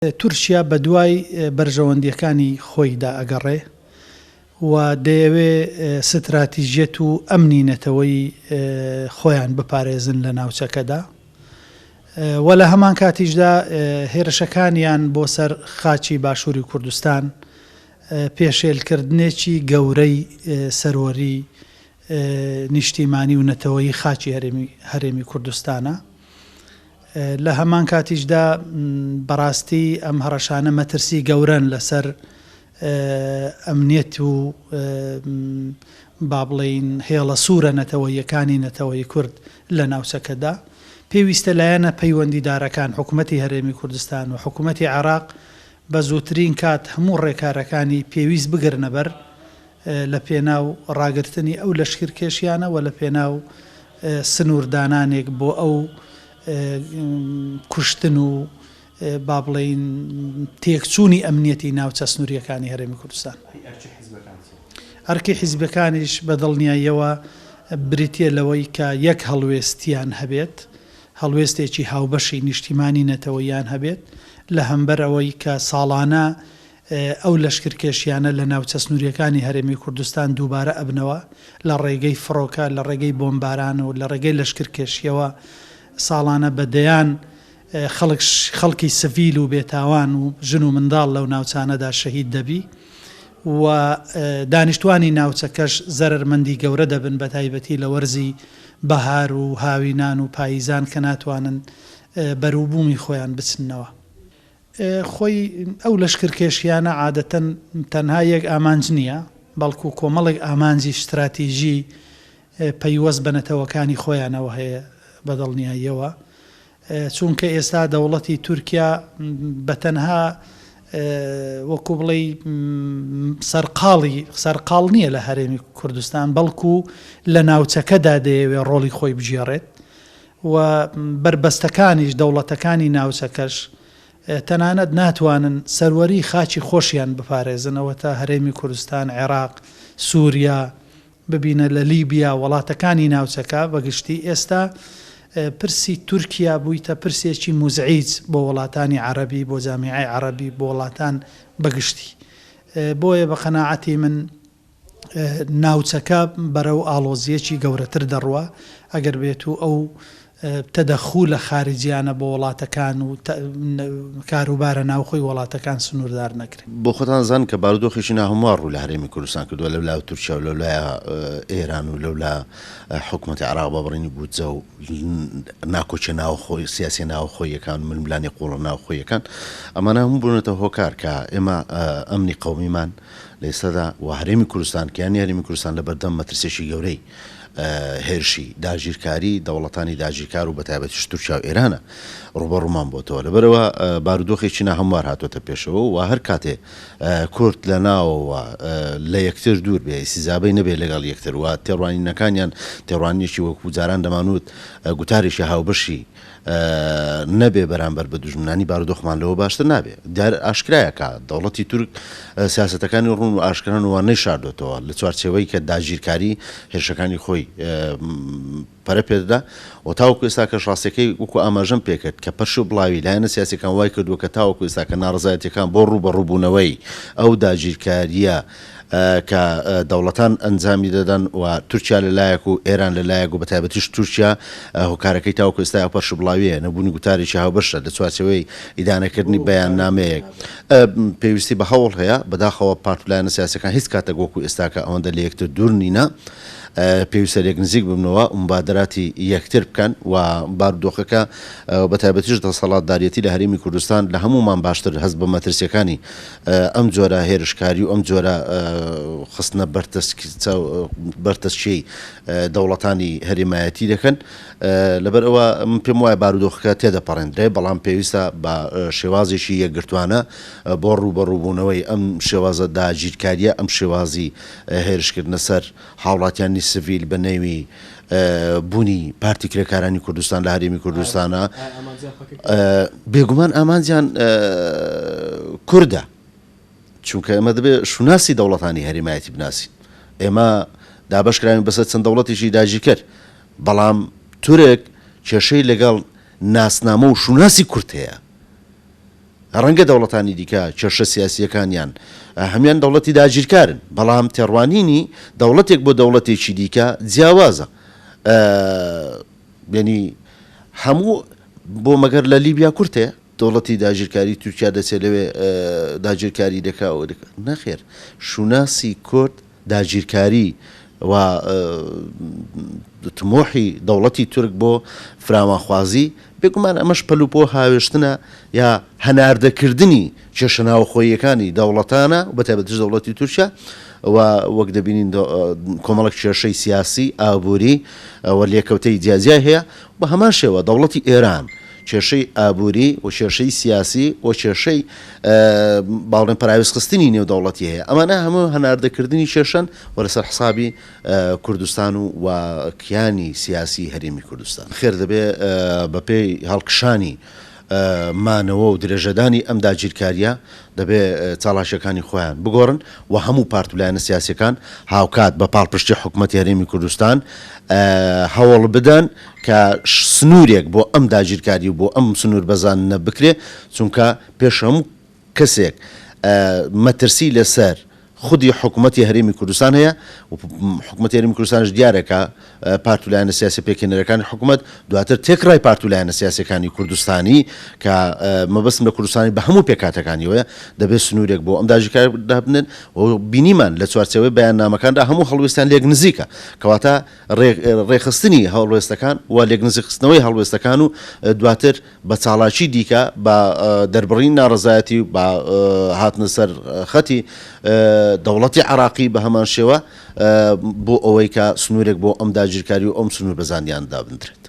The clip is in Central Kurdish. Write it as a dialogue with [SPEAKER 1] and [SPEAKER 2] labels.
[SPEAKER 1] تورکیا بە دوای بەرژەوەندیەکانی خۆیدا ئەگەڕێ و دەیەوێ ستراتیژیەت و ئەمنی نەتەوەی خۆیان بپارێزن لە ناوچەکەدا و لە هەمان کاتیشدا هێرشەکانیان بۆ سەر خاچی باشووری کوردستان پێشێلکردنێکی گەورەی سەرۆری نیشتیمانی و نەتەوەی خاچی هەرێمی کوردستانە. لە هەمان کاتیشدا بەڕاستی ئەم هەڕەشانە مەترسی گەورەن لەسەر ئەمنیەت و با بڵێین هێڵە سوورە نەتەوەیەکانی نەتەوەی کورد لە ناوچەکەدا. پێویستە لایەنە پەیوەندیدارەکان حکوومەتی هەرێمی کوردستان و حکوومەتی عێراق بە زووترین کات هەموو ڕێکارەکانی پێویست بگرنە بەر لە پێناو ڕاگررتنی ئەو لەشکرکێشیانە و لە پێناو سنووردانانێک بۆ ئەو کوشتن و با بڵێین تێکچوونی ئەمنیەتی ناوچە سنووریەکانی هەرێمی کوردستان. ئەرکی حیزبەکانیش بە دڵنیاییەوە بریتە لەوەی کە یەک هەڵوێستیان هەبێت، هەڵوێستێکی هاوبەشی نیشتیمانی نەتەوەیان هەبێت لە هەمبەر ئەوەی کە ساڵانە ئەو لەشکرکێشیانە لە ناوچە سنووریەکانی هەرێمی کوردستان دووبارە ئەبنەوە لە ڕێگەی فڕۆکە، لە ڕێگەی بۆمباران و لە ڕێگەی لەشکرکێشیەوە ساڵانە بەدەیان خەڵکی سڤیل و بێتاوان و ژن و منداڵ لەو ناوچانەدا شەهید دەبی و دانیشتوانی ناوچەکەش زەرمەندی گەورە دەبن بە تایبەتی لە وەرزی بەهار و هاوینان و پاییزان کە ناتوانن بەرووبوومی خۆیان بچنەوە. خۆی ئەو لەشکرکێشیانە عادەتەن تەنها یەک ئامانج نییە، بەڵکو کۆمەڵێک ئامانجی استراتیژی پەیوەست بە نەتەوەکانی خۆیانەوە هەیە بە دڵنیاییەوە، چونکە ئێستا دەوڵەتی تورکیا بەتەنها وەکو بڵێ سەرقاڵ نییە لە هەرێمی کوردستان، بەڵکو لە ناوچەکەدا دەیەوێت ڕۆڵی خۆی بژێڕێت و بربەستەکانیش دەوڵەتەکانی ناوچەکەش تەنانەت ناتوانن سەروەری خاچی خۆشیان بپارێزنەوە تا هەرێمی کوردستان، عێراق، سووریا، ببینە لە لیبیا وڵاتەکانی ناوچەکە بەگشتی ئێستا پرسی تورکیا بوویتە پرسێکی موزعیج بۆ وڵاتانی عەرەبی، بۆ جامیعەی عەرەبی، بۆ وڵاتان بەگشتی. بۆیە بە قەناعەتی من ناوچەکە بەرەو ئاڵۆزیەکی گەورەتر دەڕوە ئەگەر بێت و ئەو تەدەخول لە خارجیانە بۆ وڵاتەکان و کاروبارە ناوخۆی وڵاتەکان سنووردار نەکرێت.
[SPEAKER 2] بۆ خۆتان زان کە بارودۆخێکی ناهەموار ڕوو لە هەرێمی کوردستان کردووە لەولای تورکیا و لەولای ئێران و لەولا حکوومەتی عێراق بە بڕینی بودجە و ناکۆچە ناوخۆی سیاسی ناوخۆیەکان ململانی قوڵە ناوخۆیەکان ئەمانە هەموو بوونەتە هۆکار کە ئێمە ئەمنی قەومیمان لە ئێستادا و هەرێمی کوردستان کیانی هەرێمی کوردستان لە بەردەم مەترسێکی گەورەی هێرشی داگیرکاری دەوڵەتانی داگیرکار و بەتایبەتیش تورکیا و ئێرانە ڕوبەڕوومان بۆتەوە. لەبەرەوە بارودۆخێکی ناهەموار هاتوۆتە پێشەوە و هەر کاتێ کورد لە ناوەوە لە یەکتر دوور بێ سیزابەی نەبێت لەگەڵ یەکتر و تێڕوانینەکانیان تێڕوانیەکی وەکو جاران دەمانوت گوتارێکی هاوبەشی نەبێ بەرامبەر بە دوژمنانی بارودۆخمان لەوە باشتر نابێ. ئاشکرایەکە دەوڵەتی تورک سیاسەتەکانی ڕوون و ئاشکران وانەی شاردۆتەوە لە چوارچێوەی کە داگیرکاری هێرشەکانی خۆی پەرە پێدەدا و تاوەکو ئێستا کە ڕاستیەکەی وەکو ئاماژەم پێکرد کە پەرش و بڵاوی لایەنە سیاسیەکان وای کردووە کە تاوەکو ئێستا کە ناڕزایەتیەکان بۆ ڕوبەڕووبوونەوەی ئەو داگیرکاریە کە دەوڵەتان ئەنجامی دەدەن و تورکیا لەلایەک و ئێران لەلایەک و بەتایبەتیش تورکیا هۆکارەکەی تاوەکو ئێستا پەرش و بڵاویە نەبوونی گوتارێکی هاوبەشە لە چوارچێوەی ئیدانەکردنی بەیاننامەیەک پێویستی بە هەوڵ هەیە بەداخەوە پارت لایەنە سیاسەکان هیچ کاتێک وەکو ئێستا کە ئەوەندە لە یەکتر دوور نینە پێویستە لێک نزیک ببنەوە مبادراتی یەکتر بکەن و بارودۆخەکە بەتایبەتیش دەسەڵاتدارەتی لە هەرێمی کوردستان لە هەمومان باشتر هەست بە مەترسیەکانی ئەم جۆرە هێرشکاری و ئەم جۆرە خستنە بەرتەسچەی دەوڵەتانی هەرێمایەتی دەکەن. لەبەر ئەوە پێم وایە بارودۆخەکە تێدەپەڕێنرێ، بەڵام پێویستە بە شێوازێکی یەکگرتوانە بۆ ڕوبەڕووبوونەوەی ئەم شێوازە داگیرکاریە ئەم شێوازی هێرشکردنە سەر هاوڵاتیانی سڤیل بە نێوی بوونی پارتی کرێکارانی کوردستان لە هەرێمی کوردستانە بێگومان ئامانجیان کوردە، چونکە ئێمە دەبێت شوناسی دەوڵەتانی هەرێمایەتی بناسین. ئێمە دابەشکراوین بەسەر چەند دەوڵەتێکی داگیرکەر، بەڵام تورک کێشەی لەگەڵ ناسنامە و شوناسی کورد هەیە ڕەنگە دەوڵەتانی دیکە کێشە سیاسیەکانیان هەمان دەوڵەتی داگیرکارن بەڵام تێڕوانینی دەوڵەتێک بۆ دەوڵەتێکی دیکە جیاوازە ینی هەموو بۆ مەگەر لە لیبیا کورتێ دەوڵەتی داگیرکاری تورکیا دەچێت لەوێ داگیرکاری دەکا نەخێر شوناسی کورد داگیرکاری و تمۆحی دەوڵەتی تورک بۆ فراوانخوازی بێگومان ئەمەش پەلوپۆ هاوێشتنە یا هەناردەکردنی کێشە ناوخۆیەکانی دەوڵەتانە بەتایبەتیش دەوڵەتی تورکیا و وەک دەبینین کۆمەڵک کێشەی سیاسی ئابووری و لێکەوتەی جیاجیا هەیە بە هەمان شێوە دەوڵەتی ئێران کێشەی ئابووری و کێشەی سیاسی و کێشەی باڵێن پراوێستخستنی نێودەوڵەتی هەیە ئەمانە هەموو هەناردەکردنی کێشەن وەرەسەر حسابی کوردستان و کیانی سیاسی هەرێمی کوردستان خێر دەبێ بەپێی هەڵکشانی مانەوە و درێژەدانی ئەم داگیرکاریە دەبێ چاڵاشەکانی خۆیان بگۆڕن و هەموو پارت و لایەنە سیاسیەکان هاوکات بە پاڵپشتی حکوومەتی هەرێمی کوردستان هەوڵ بدەن کە سنوورێک بۆ ئەم داگیرکاری و بۆ ئەم سنوور بەزانە بکرێ چونکە پێش هەموو کەسێک مەترسی لەسەر خودی حکوومەتی هەرێمی کوردستان هەیە و حکوومەتی هەرێمی کوردستانش دیارێکە پارت و لایەنە سیاسی پێکێنەرەکانی حکوومەت دواتر تێکڕای پارت و لایەنە سیاسیەکانی کوردستانی کە مەبەستم لە کوردستانی بە هەموو پێکاتەکانیەوە دەبێت سنوورێک بۆ ئەم داگیرکاری دابنن و بینیمان لە چوارچەوەی بەیاننامەکاندا هەموو هەڵوێستیان لێک نزیکە کەواتە ڕێخستنی هەڵوێستەکان و لێک نزیکخستنەوەی هەڵوێستەکان و دواتر بە چاڵاکی دیکە بە دەربڕین ناڕزایەتی بە هاتنە سەر خەتی دەوڵەتی عراقی بە هەمان شێوە بۆ ئەوەی کە سنوورێک بۆ ئەم داگیرکاری و ئەم سنوور بەزانیان دابدرێت